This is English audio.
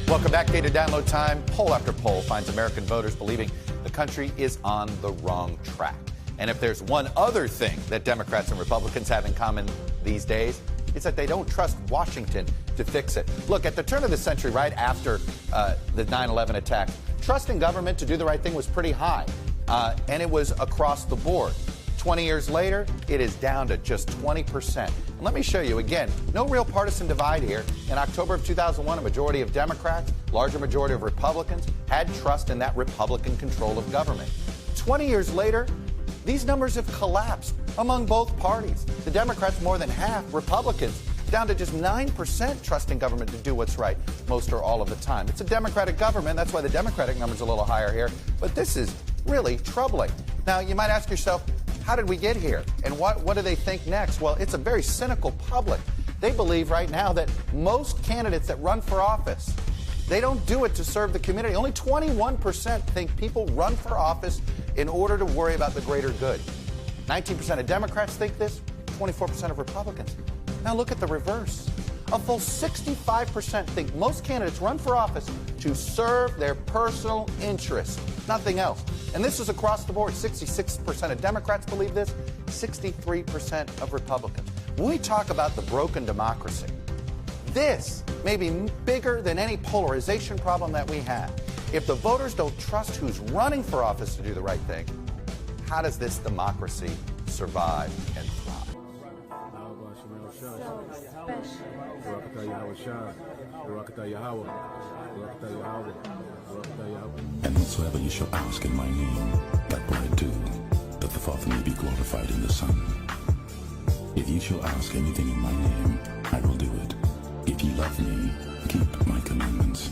Welcome back. Data download time. Poll after poll finds American voters believing the country is on the wrong track. And if there's one other thing that Democrats and Republicans have in common these days, it's that they don't trust Washington to fix it. Look, at the turn of the century, right after the 9/11 attack, trust in government to do the right thing was pretty high, and it was across the board. 20 years later, it is down to just 20%. And let me show you again, no real partisan divide here. In October of 2001, a majority of Democrats, larger majority of Republicans had trust in that Republican control of government. 20 years later, these numbers have collapsed among both parties. The Democrats more than half, Republicans down to just 9% trust in government to do what's right most or all of the time. It's a Democratic government. That's why the Democratic number's a little higher here. But this is really troubling. Now, you might ask yourself, how did we get here? And what do they think next? Well, it's a very cynical public. They believe right now that most candidates that run for office, they don't do it to serve the community. Only 21% think people run for office in order to worry about the greater good. 19% of Democrats think this, 24% of Republicans. Now look at the reverse. A full 65% think most candidates run for office to serve their personal interests, nothing else. And this is across the board. 66% of Democrats believe this, 63% of Republicans. When we talk about the broken democracy, this may be bigger than any polarization problem that we have. If the voters don't trust who's running for office to do the right thing, how does this democracy survive and thrive? And whatsoever you shall ask in my name, that will I do, that the Father may be glorified in the Son. If you shall ask anything in my name, I will do it. If you love me, keep my commandments.